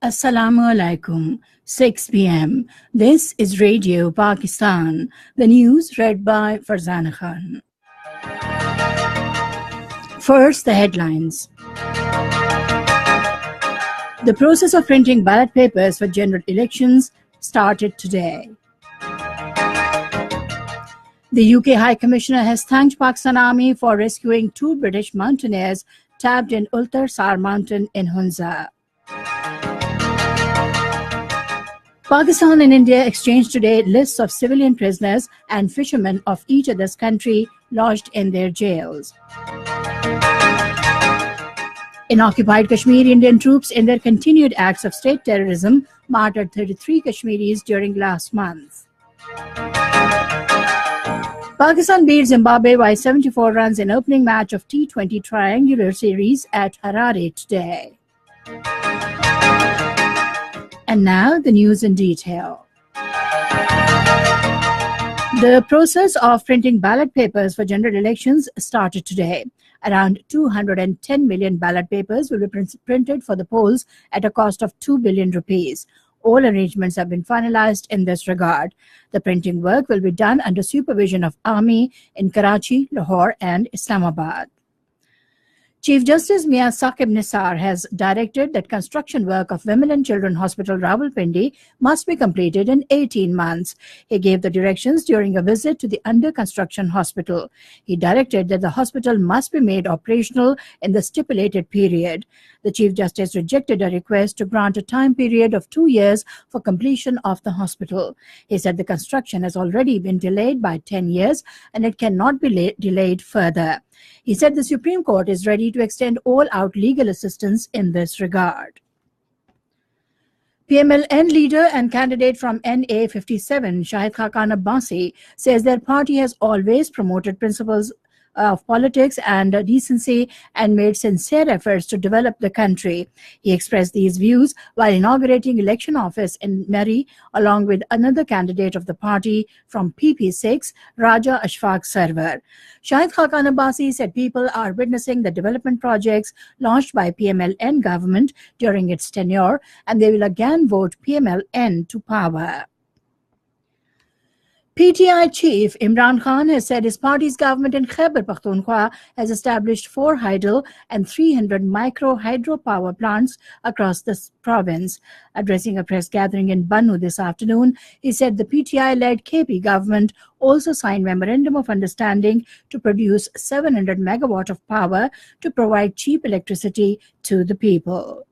Assalamu alaikum. 6 p.m. This is Radio Pakistan. The news read by Farzana Khan. First, the headlines. The process of printing ballot papers for general elections started today. The UK High Commissioner has thanked Pakistan Army for rescuing 2 British mountaineers trapped in Ultar Sar Mountain in Hunza. Pakistan and India exchanged today lists of civilian prisoners and fishermen of each other's country lodged in their jails. In occupied Kashmir, Indian troops, in their continued acts of state terrorism, martyred 33 Kashmiris during last month. Pakistan beat Zimbabwe by 74 runs in opening match of T20 triangular series at Harare today. And now the news in detail. The process of printing ballot papers for general elections started today. Around 210 million ballot papers will be printed for the polls at a cost of 2 billion rupees. All arrangements have been finalized in this regard. The printing work will be done under supervision of Army in Karachi, Lahore and Islamabad. Chief Justice Mia Saqib Nisar has directed that construction work of Women and Children Hospital Rawalpindi must be completed in 18 months. He gave the directions during a visit to the under-construction hospital. He directed that the hospital must be made operational in the stipulated period. The Chief Justice rejected a request to grant a time period of 2 years for completion of the hospital. He said the construction has already been delayed by 10 years and it cannot be delayed further. He said the Supreme Court is ready to extend all-out legal assistance in this regard. PMLN leader and candidate from NA57, Shahid Khaqan Abbasi, says their party has always promoted principles of politics and decency and made sincere efforts to develop the country. He expressed these views while inaugurating election office in Mary along with another candidate of the party from PP6, Raja Ashfaq Sarwar. Shahid Khaqan Abbasi said people are witnessing the development projects launched by PMLN government during its tenure and they will again vote PMLN to power. PTI chief Imran Khan has said his party's government in Khyber Pakhtunkhwa has established 4 hydel and 300 micro hydropower plants across the province. Addressing a press gathering in Bannu this afternoon, he said the PTI-led KP government also signed memorandum of understanding to produce 700 megawatt of power to provide cheap electricity to the people.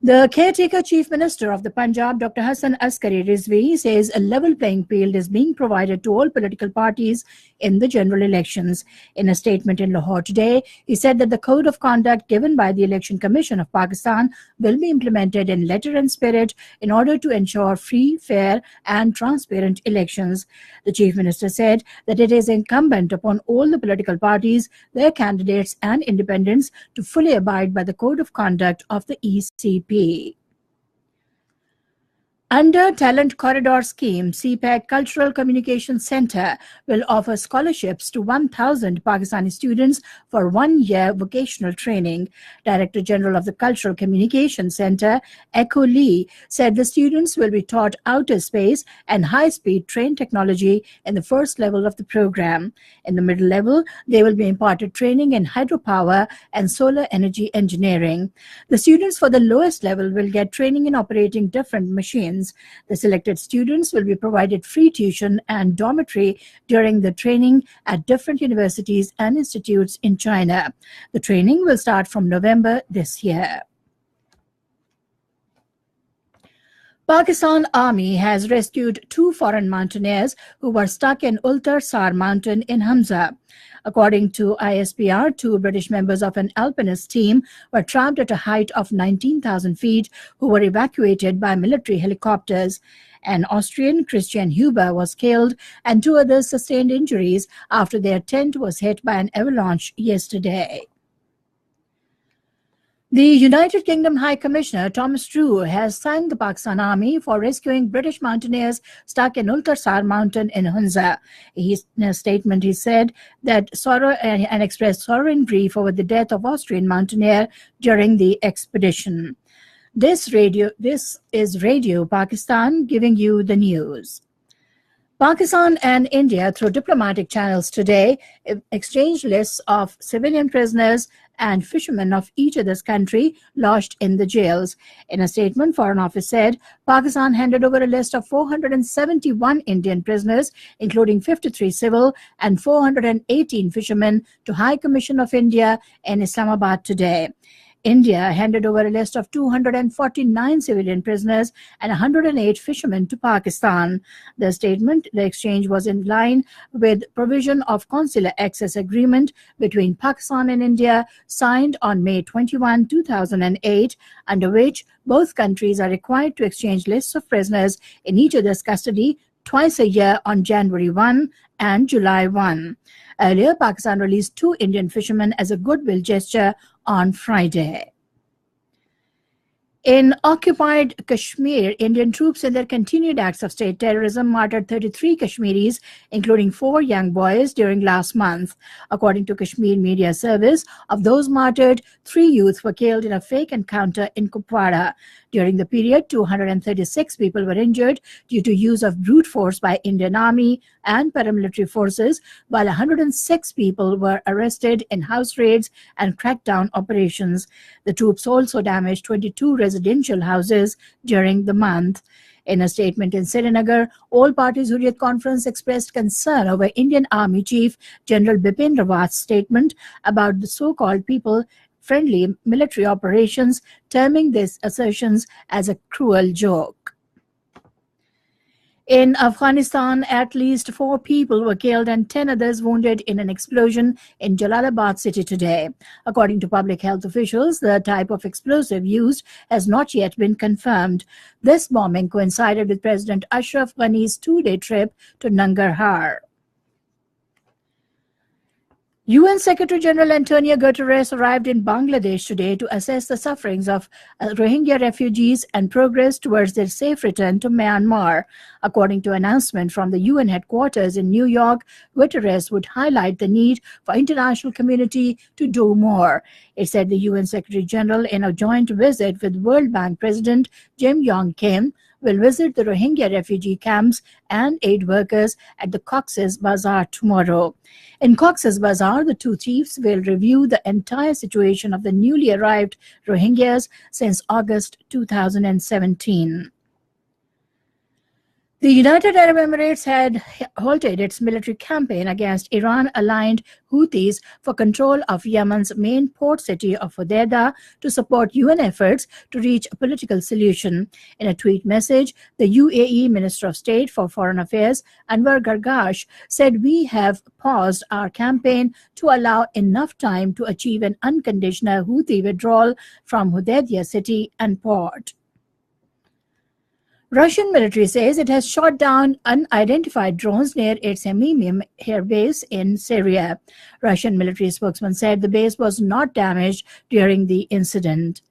The caretaker chief minister of the Punjab, Dr. Hassan Askari Rizvi, says a level playing field is being provided to all political parties in the general elections. In a statement in Lahore today, he said that the code of conduct given by the Election Commission of Pakistan will be implemented in letter and spirit in order to ensure free, fair and transparent elections. The chief minister said that it is incumbent upon all the political parties, their candidates and independents to fully abide by the code of conduct of the ECP. Under Talent Corridor Scheme, CPEC Cultural Communication Center will offer scholarships to 1,000 Pakistani students for 1-year vocational training. Director General of the Cultural Communication Center, Echo Lee, said the students will be taught outer space and high-speed train technology in the first level of the program. In the middle level, they will be imparted training in hydropower and solar energy engineering. The students for the lowest level will get training in operating different machines. The selected students will be provided free tuition and dormitory during the training at different universities and institutes in China. The training will start from November this year. Pakistan Army has rescued 2 foreign mountaineers who were stuck in Ultar Sar Mountain in Hamza. According to ISPR, 2 British members of an alpinist team were trapped at a height of 19,000 feet who were evacuated by military helicopters. An Austrian, Christian Huber, was killed and 2 others sustained injuries after their tent was hit by an avalanche yesterday. The United Kingdom High Commissioner Thomas Drew has thanked the Pakistan Army for rescuing British mountaineers stuck in Ultasar Mountain in Hunza. In a statement, he said that sorrow and expressed sorrow and grief over the death of Austrian mountaineer during the expedition. This is Radio Pakistan giving you the news. Pakistan and India, through diplomatic channels today, exchanged lists of civilian prisoners and fishermen of each other's country lodged in the jails. In a statement, Foreign Office said Pakistan handed over a list of 471 Indian prisoners, including 53 civil and 418 fishermen, to High Commission of India in Islamabad today. India handed over a list of 249 civilian prisoners and 108 fishermen to Pakistan. The exchange was in line with provision of consular access agreement between Pakistan and India signed on May 21, 2008, under which both countries are required to exchange lists of prisoners in each other's custody twice a year on January 1 and July 1. Earlier, Pakistan released 2 Indian fishermen as a goodwill gesture on Friday. In occupied Kashmir, Indian troops in their continued acts of state terrorism martyred 33 Kashmiris, including 4 young boys, during last month. According to Kashmir Media Service, of those martyred, 3 youth were killed in a fake encounter in Kupwara. During the period, 236 people were injured due to use of brute force by Indian Army and paramilitary forces, while 106 people were arrested in house raids and crackdown operations. The troops also damaged 22 residential houses during the month. In a statement in Srinagar, All Parties Hurriyat Conference expressed concern over Indian Army Chief General Bipin Rawat's statement about the so-called people-friendly military operations, terming these assertions as a cruel joke. In Afghanistan, at least 4 people were killed and 10 others wounded in an explosion in Jalalabad city today. According to public health officials, the type of explosive used has not yet been confirmed. This bombing coincided with President Ashraf Ghani's 2-day trip to Nangarhar. UN Secretary General Antonio Guterres arrived in Bangladesh today to assess the sufferings of Rohingya refugees and progress towards their safe return to Myanmar. According to an announcement from the UN headquarters in New York, Guterres would highlight the need for international community to do more. It said the UN Secretary General, in a joint visit with World Bank President Jim Yong Kim, will visit the Rohingya refugee camps and aid workers at the Cox's Bazar tomorrow. In Cox's Bazar, the 2 chiefs will review the entire situation of the newly arrived Rohingyas since August 2017. The United Arab Emirates had halted its military campaign against Iran-aligned Houthis for control of Yemen's main port city of Hodeidah to support UN efforts to reach a political solution. In a tweet message, the UAE Minister of State for Foreign Affairs, Anwar Gargash, said, "We have paused our campaign to allow enough time to achieve an unconditional Houthi withdrawal from Hodeidah city and port." Russian military says it has shot down unidentified drones near its Hemimium air base in Syria. Russian military spokesman said the base was not damaged during the incident.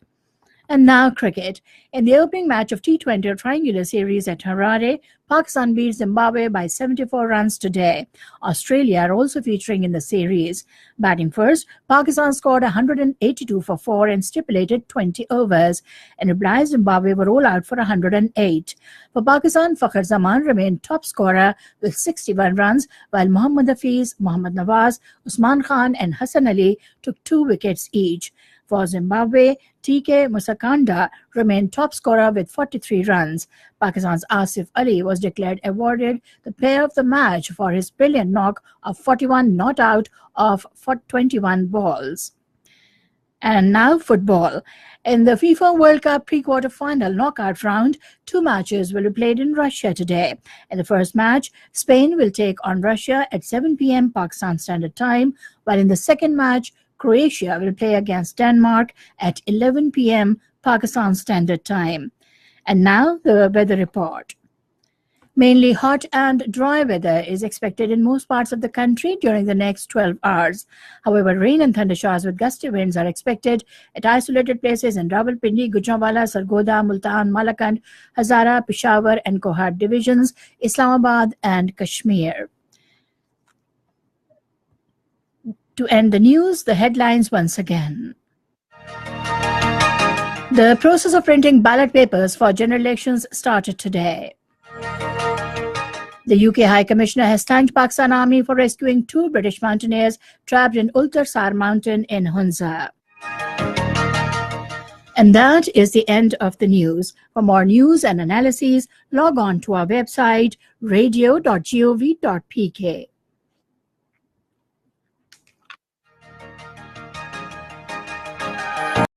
And now cricket. In the opening match of T20 Triangular Series at Harare, Pakistan beat Zimbabwe by 74 runs today. Australia are also featuring in the series. Batting first, Pakistan scored 182 for 4 and stipulated 20 overs. In reply, Zimbabwe were all out for 108. For Pakistan, Fakhar Zaman remained top scorer with 61 runs, while Mohammad Hafiz, Mohammad Nawaz, Usman Khan and Hassan Ali took 2 wickets each. For Zimbabwe, TK Musakanda remained top scorer with 43 runs. Pakistan's Asif Ali was declared awarded the player of the match for his brilliant knock of 41 not out of 21 balls. And now football. In the FIFA World Cup pre-quarter final knockout round, 2 matches will be played in Russia today. In the first match, Spain will take on Russia at 7 p.m. Pakistan Standard Time, while in the second match, Croatia will play against Denmark at 11 p.m. Pakistan Standard Time. And now the weather report. Mainly hot and dry weather is expected in most parts of the country during the next 12 hours. However, rain and thunder showers with gusty winds are expected at isolated places in Rawalpindi, Gujranwala, Sargodha, Multan, Malakand, Hazara, Peshawar, and Kohat divisions, Islamabad, and Kashmir. To end the news, the headlines once again. The process of printing ballot papers for general elections started today. The UK High Commissioner has thanked Pakistan Army for rescuing 2 British mountaineers trapped in Ultar Sar mountain in Hunza. And that is the end of the news. For more news and analyses, log on to our website radio.gov.pk.